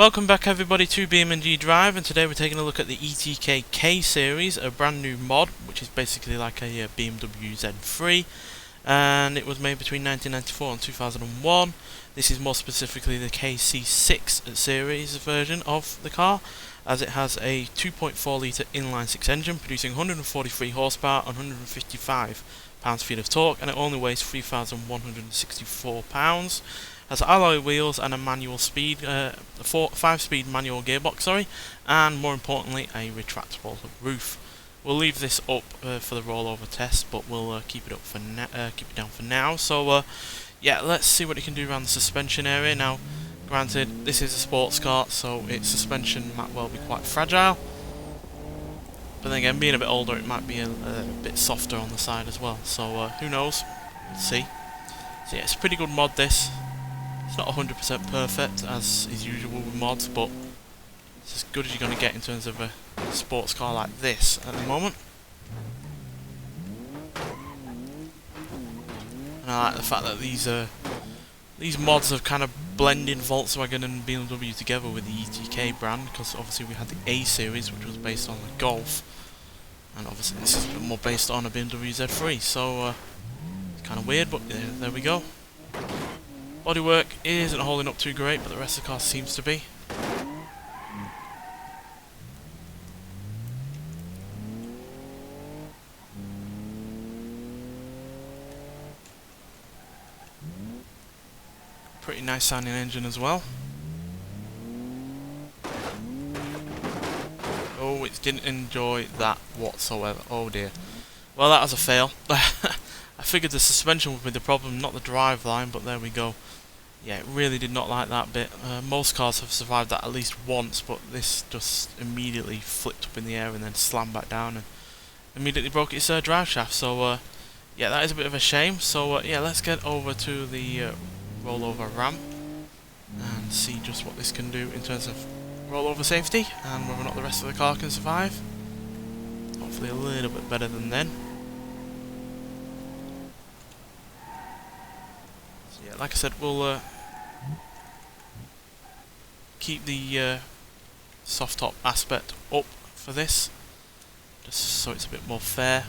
Welcome back everybody to BeamNG.drive, and today we're taking a look at the ETK K-series, a brand new mod which is basically like a BMW Z3, and it was made between 1994 and 2001. This is more specifically the Kc6 series version of the car, as it has a 2.4 litre inline-6 engine producing 143 horsepower and 155 pounds-feet of torque, and it only weighs 3,164 pounds. Has alloy wheels and a manual speed, 5-speed manual gearbox, and more importantly a retractable roof. We'll leave this up for the rollover test, but we'll keep it up for keep it down for now. So yeah, let's see what it can do around the suspension area. Now, granted, this is a sports car, so its suspension might well be quite fragile. But then again, being a bit older, it might be a bit softer on the side as well. So who knows? We'll see. So yeah, it's a pretty good mod, this. It's not 100% perfect, as is usual with mods, but it's as good as you're going to get in terms of a sports car like this at the moment. And I like the fact that these mods have kind of blended Volkswagen and BMW together with the ETK brand, because obviously we had the A series, which was based on the Golf, and obviously this is a bit more based on a BMW Z3, so it's kind of weird, but there we go. Bodywork isn't holding up too great, but the rest of the car seems to be. Pretty nice sounding engine as well. Oh, it didn't enjoy that whatsoever. Oh dear. Well, that was a fail. I figured the suspension would be the problem, not the drive line, but there we go. Yeah, it really did not like that bit. Most cars have survived that at least once, but this just immediately flipped up in the air and then slammed back down and immediately broke its drive shaft. So yeah, that is a bit of a shame. So yeah, let's get over to the rollover ramp and see just what this can do in terms of rollover safety and whether or not the rest of the car can survive. Hopefully a little bit better than then. Yeah, like I said, we'll keep the soft top aspect up for this, just so it's a bit more fair.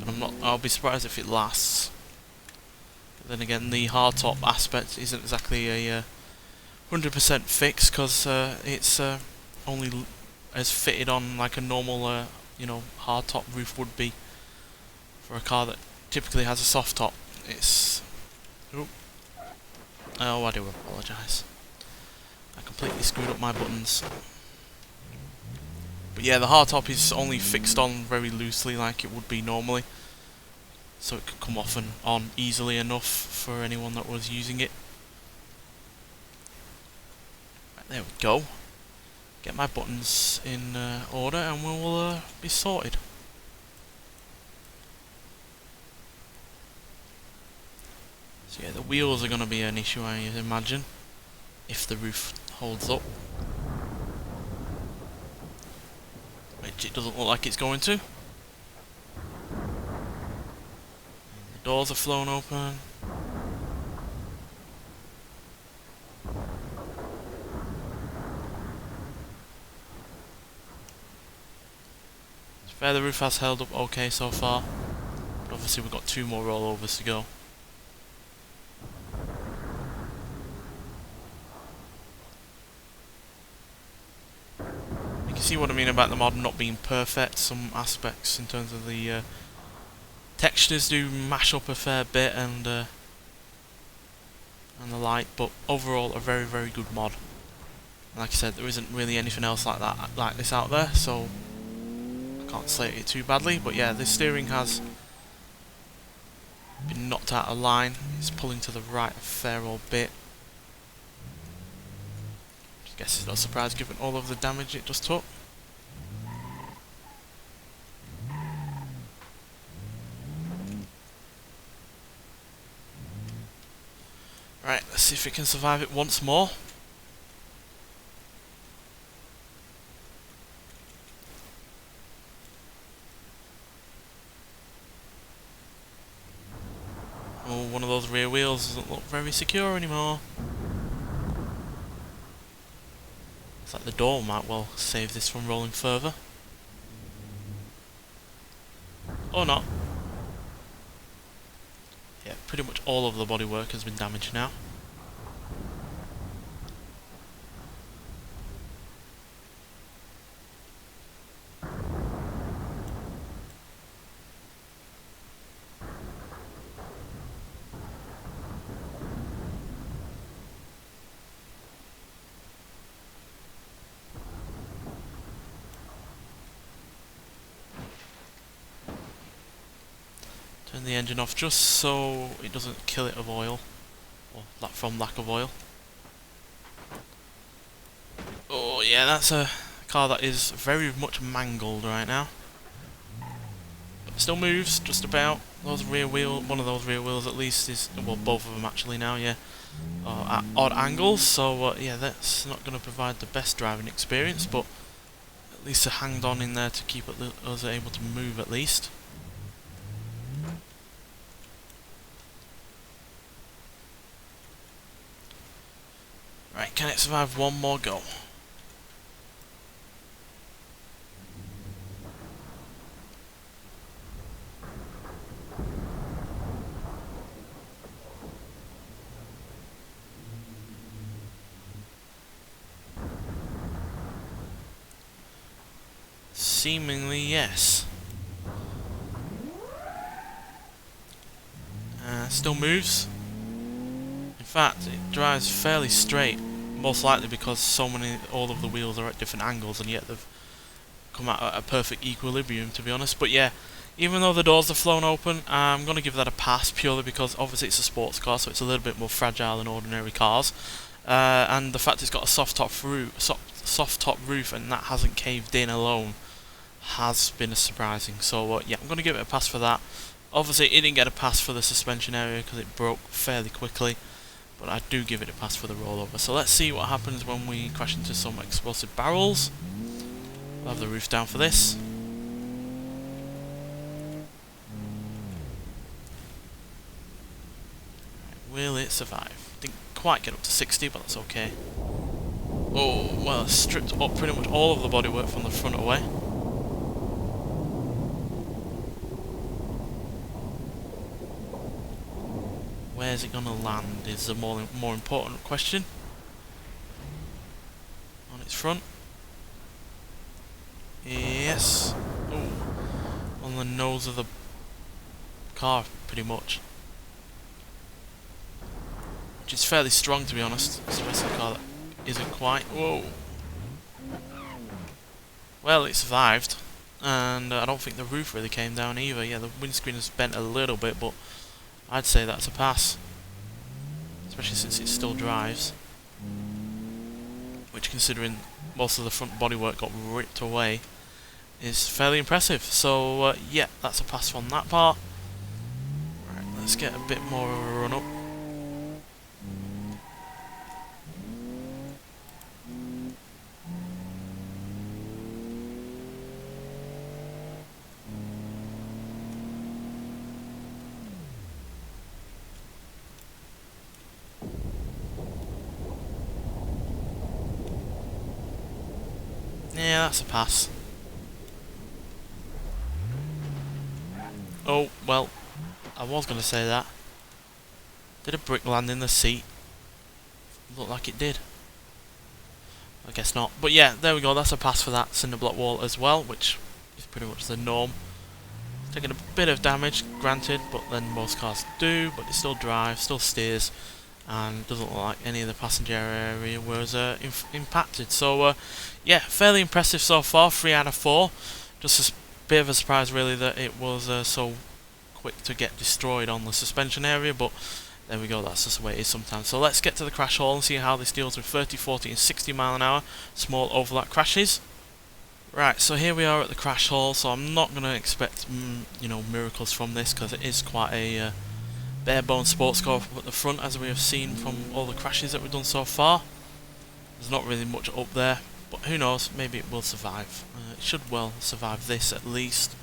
But I'll be surprised if it lasts. But then again, the hard top aspect isn't exactly a 100% fix, because it's only as fitted on like a normal, you know, hard top roof would be for a car that typically has a soft top. It's oh, I do apologise. I completely screwed up my buttons. But yeah, the hard top is only fixed on very loosely like it would be normally, so it could come off and on easily enough for anyone that was using it. Right, there we go. Get my buttons in order and we'll be sorted. So yeah, the wheels are going to be an issue, I imagine, if the roof holds up. Which it doesn't look like it's going to. And the doors are flown open. It's fair, the roof has held up okay so far. But obviously we've got 2 more rollovers to go. See what I mean about the mod not being perfect. Some aspects in terms of the textures do mash up a fair bit and the like, but overall a very, very good mod. Like I said, there isn't really anything else like that, like this out there, so I can't slate it too badly. But yeah, the steering has been knocked out of line. It's pulling to the right a fair old bit. I guess it's not a surprise given all of the damage it just took. Right, let's see if it can survive it once more. Oh, one of those rear wheels doesn't look very secure anymore. Looks like the door might well save this from rolling further. Or not. Yeah, pretty much all of the bodywork has been damaged now. Turn the engine off just so it doesn't kill it of oil, or from lack of oil. Oh yeah, that's a car that is very much mangled right now. But it still moves, just about. Those rear wheel, one of those rear wheels at least is, well, both of them actually now, yeah, are at odd angles, so yeah, that's not going to provide the best driving experience, but at least it hanged on in there to keep us able to move at least. Right, can it survive one more go? Seemingly, yes. Still moves. In fact, it drives fairly straight, most likely because all of the wheels are at different angles, and yet they've come out at a perfect equilibrium, to be honest. But yeah, even though the doors have flown open, I'm going to give that a pass purely because obviously it's a sports car, so it's a little bit more fragile than ordinary cars. And the fact it's got a soft top roof and that hasn't caved in alone has been surprising. So yeah, I'm going to give it a pass for that. Obviously it didn't get a pass for the suspension area because it broke fairly quickly, but I do give it a pass for the rollover. So let's see what happens when we crash into some explosive barrels. I'll have the roof down for this. Will it survive? Didn't quite get up to 60, but that's okay. Oh, well, it's stripped up pretty much all of the bodywork from the front away. Where's it going to land is the more important question. On its front. Yes. Ooh. On the nose of the car, pretty much. Which is fairly strong, to be honest. It's the rest of the car that isn't quite. Whoa. Well, it survived. And I don't think the roof really came down either. Yeah, the windscreen is bent a little bit, but I'd say that's a pass. Especially since it still drives. Which, considering most of the front bodywork got ripped away, is fairly impressive. So yeah, that's a pass from that part. Right, let's get a bit more of a run up. Yeah, that's a pass. Oh, well, I was going to say that. Did a brick land in the seat? Looked like it did. I guess not. But yeah, there we go, that's a pass for that cinder block wall as well, which is pretty much the norm. Taking a bit of damage, granted, but then most cars do, but it still drives, still steers, and doesn't look like any of the passenger area was impacted. So yeah, fairly impressive so far, 3 out of 4. Just a bit of a surprise really that it was so quick to get destroyed on the suspension area, but there we go, that's just the way it is sometimes. So let's get to the crash hall and see how this deals with 30, 40 and 60 mile an hour small overlap crashes. Right, so here we are at the crash hall, so I'm not going to expect you know, miracles from this, because it is quite a bare bones sports car at the front, as we have seen from all the crashes that we've done so far. There's not really much up there, but who knows, maybe it will survive. It should well survive this at least.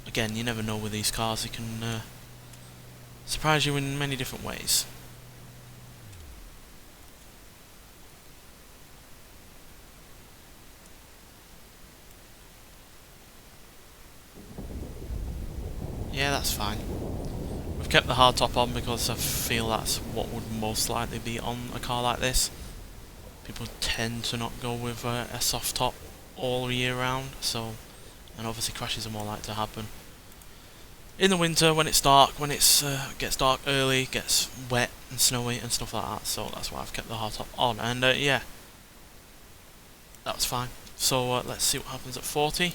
Again, you never know with these cars, they can surprise you in many different ways. yeah, that's fine. We've kept the hardtop on because I feel that's what would most likely be on a car like this. People tend to not go with a soft top all year round, so, and obviously crashes are more likely to happen in the winter when it's dark, when it's gets dark early, gets wet and snowy and stuff like that. So that's why I've kept the hardtop on, and yeah, that's fine. So let's see what happens at 40.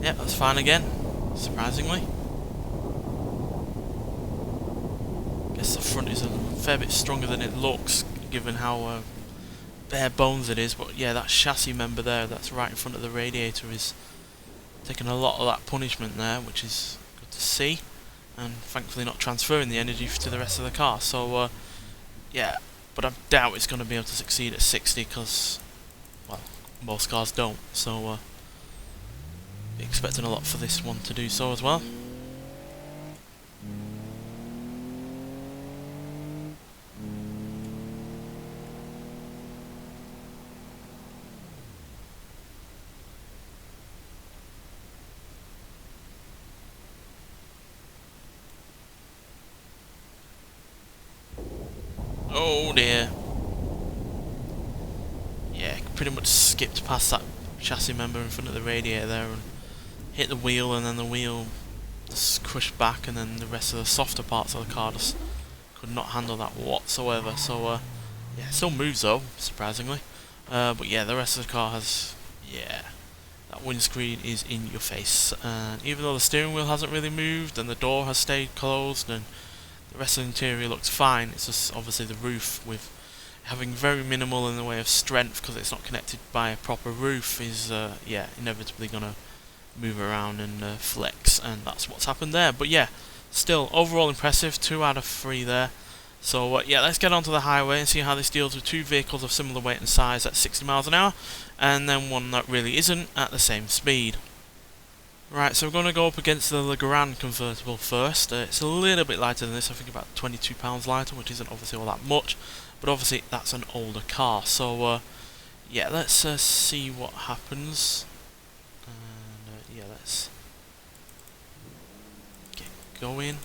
Yeah, that's fine again, surprisingly. Guess the front is a fair bit stronger than it looks, given how bare bones it is, but yeah, that chassis member there that's right in front of the radiator is taking a lot of that punishment there, which is good to see, and thankfully not transferring the energy to the rest of the car. So yeah, but I doubt it's going to be able to succeed at 60 because, well, most cars don't, so expecting a lot for this one to do so as well. Oh dear. Yeah, pretty much skipped past that chassis member in front of the radiator there and hit the wheel, and then the wheel just crushed back, and then the rest of the softer parts of the car just could not handle that whatsoever. So yeah, it still moves though, surprisingly. But yeah, the rest of the car has, yeah, that windscreen is in your face, and even though the steering wheel hasn't really moved and the door has stayed closed and the rest of the interior looks fine, it's just obviously the roof, with having very minimal in the way of strength because it's not connected by a proper roof, is yeah, inevitably gonna move around and flex, and that's what's happened there. But yeah, still overall impressive, 2 out of 3 there. So yeah, let's get onto the highway and see how this deals with 2 vehicles of similar weight and size at 60 miles an hour, and then one that really isn't at the same speed. Right, so we're going to go up against the Legrand convertible first. It's a little bit lighter than this, I think about 22 pounds lighter, which isn't obviously all that much, but obviously that's an older car. So yeah, let's see what happens. And yeah, let's get going.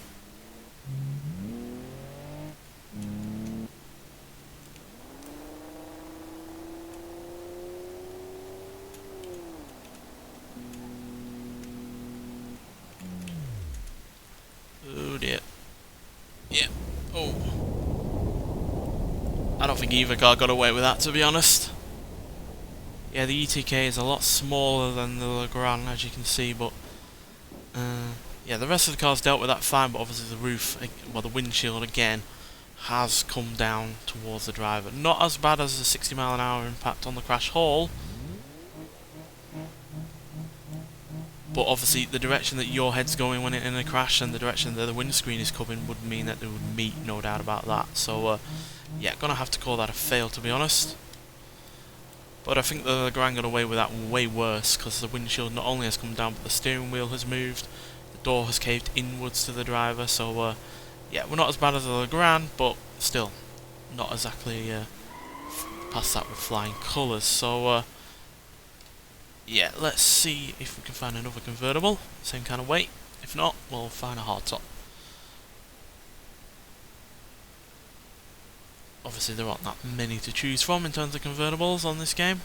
Oh dear. Yeah. Oh. I don't think either car got away with that, to be honest. Yeah, the ETK is a lot smaller than the Legrand, as you can see, but yeah, the rest of the cars dealt with that fine, but obviously the roof, well, the windshield again, has come down towards the driver. Not as bad as the 60 mile an hour impact on the crash hall, but obviously the direction that your head's going when in a crash and the direction that the windscreen is coming would mean that they would meet, no doubt about that. So yeah, gonna have to call that a fail, to be honest. But I think the Legrand got away with that way worse, because the windshield not only has come down, but the steering wheel has moved, the door has caved inwards to the driver. So yeah, we're not as bad as the Legrand, but still not exactly past that with flying colours. So yeah, let's see if we can find another convertible, same kind of weight. If not, we'll find a hardtop. Obviously there aren't that many to choose from in terms of convertibles on this game.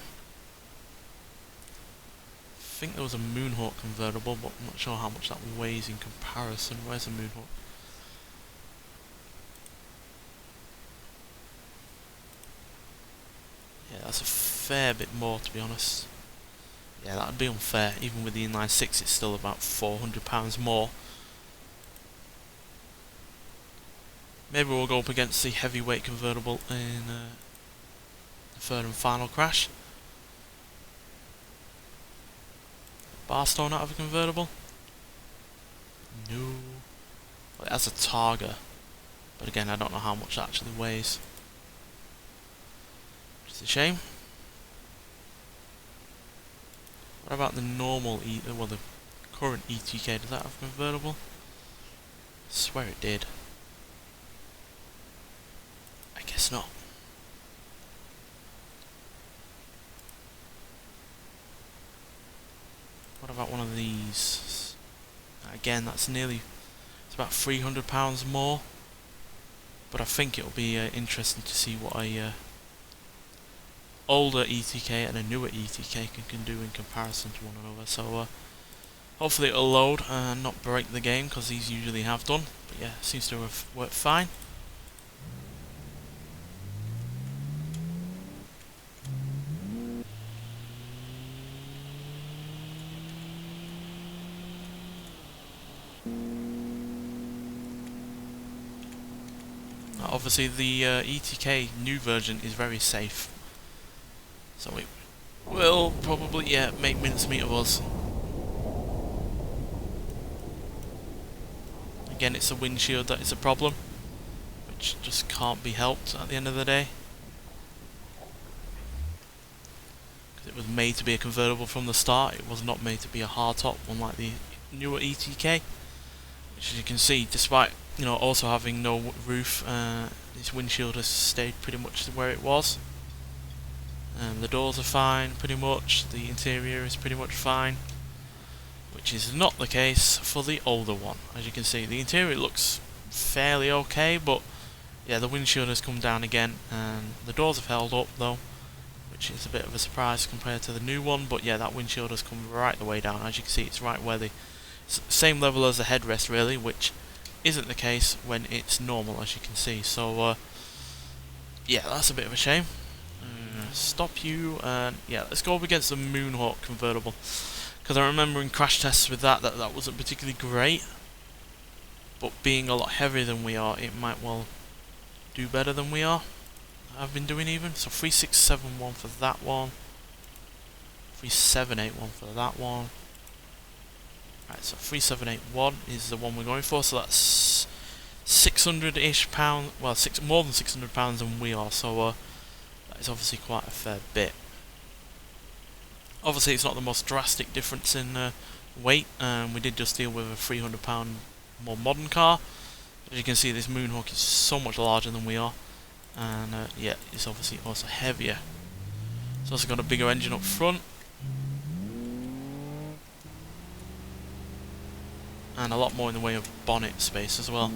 I think there was a Moonhawk convertible, but I'm not sure how much that weighs in comparison. Where's the Moonhawk? Yeah, that's a fair bit more, to be honest. Yeah, that would be unfair. Even with the inline 6, it's still about £400 more. Maybe we'll go up against the heavyweight convertible in the third and final crash. Barstone out of a convertible? No. Well, it has a Targa, but again, I don't know how much that actually weighs. Which is a shame. What about the normal well, the current ETK? Does that have convertible? I swear it did. I guess not. What about one of these? Again, that's nearly, it's about £300 more. But I think it'll be interesting to see what a older ETK and a newer ETK can do in comparison to one another. So hopefully it'll load and not break the game, because these usually have done. But yeah, seems to have worked fine. Obviously the ETK new version is very safe, so it will probably, yeah, make mincemeat of us. Again, it's a windshield that is a problem, which just can't be helped at the end of the day. Because it was made to be a convertible from the start, it was not made to be a hardtop, unlike the newer ETK. Which, as you can see, despite also having no roof, this windshield has stayed pretty much where it was. The doors are fine, pretty much. The interior is pretty much fine, which is not the case for the older one. As you can see, the interior looks fairly okay, but yeah, the windshield has come down again, and the doors have held up though, which is a bit of a surprise compared to the new one. But yeah, that windshield has come right the way down. As you can see, it's right where the same level as the headrest, really, which isn't the case when it's normal, as you can see. So yeah, that's a bit of a shame. Stop you, and yeah, let's go up against the Moonhawk convertible, because I remember in crash tests with that wasn't particularly great, but being a lot heavier than we are, it might well do better than we are. I've been doing even. So 3671 for that one, 3781 for that one. Right, so 3781 is the one we're going for, so that's 600-ish pounds, well, more than 600 pounds than we are, so that is obviously quite a fair bit. Obviously it's not the most drastic difference in weight, we did just deal with a 300 pound more modern car. As you can see, this Moonhawk is so much larger than we are, and yeah, it's obviously also heavier. It's also got a bigger engine up front, and a lot more in the way of bonnet space as well.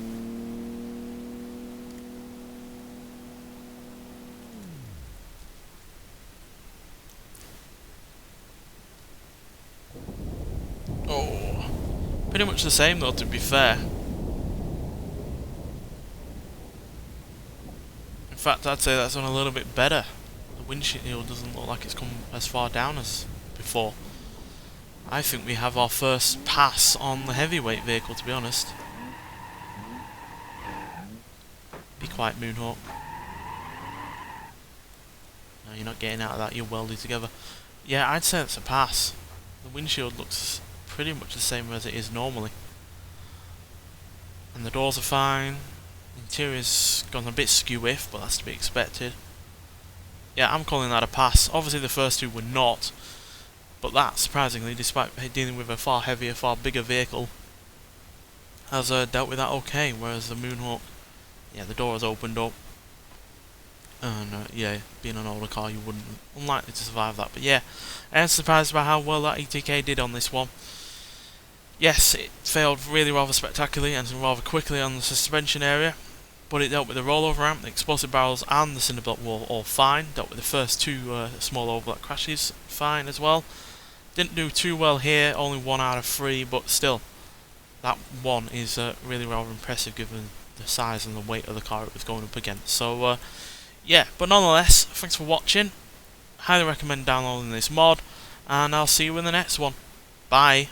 Oh, pretty much the same though, to be fair. In fact, I'd say that's on a little bit better. The windshield doesn't look like it's come as far down as before. I think we have our first pass on the heavyweight vehicle, to be honest. Be quiet, Moonhawk. No, you're not getting out of that, you're welded together. Yeah, I'd say it's a pass. The windshield looks pretty much the same as it is normally. And the doors are fine. The interior's gone a bit skew-if, but that's to be expected. Yeah, I'm calling that a pass. Obviously the first two were not. But that, surprisingly, despite dealing with a far heavier, far bigger vehicle, has dealt with that okay, whereas the Moonhawk, yeah, the door has opened up, and yeah, being an older car, you wouldn't, unlikely to survive that. But yeah, I am surprised by how well that ETK did on this one. Yes, it failed really rather spectacularly and rather quickly on the suspension area, but it dealt with the rollover ramp, the explosive barrels, and the cinder block wall all fine. Dealt with the first two small overlap crashes fine as well. Didn't do too well here, only 1 out of 3, but still, that one is really rather impressive given the size and the weight of the car it was going up against. So yeah, but nonetheless, thanks for watching. Highly recommend downloading this mod, and I'll see you in the next one. Bye.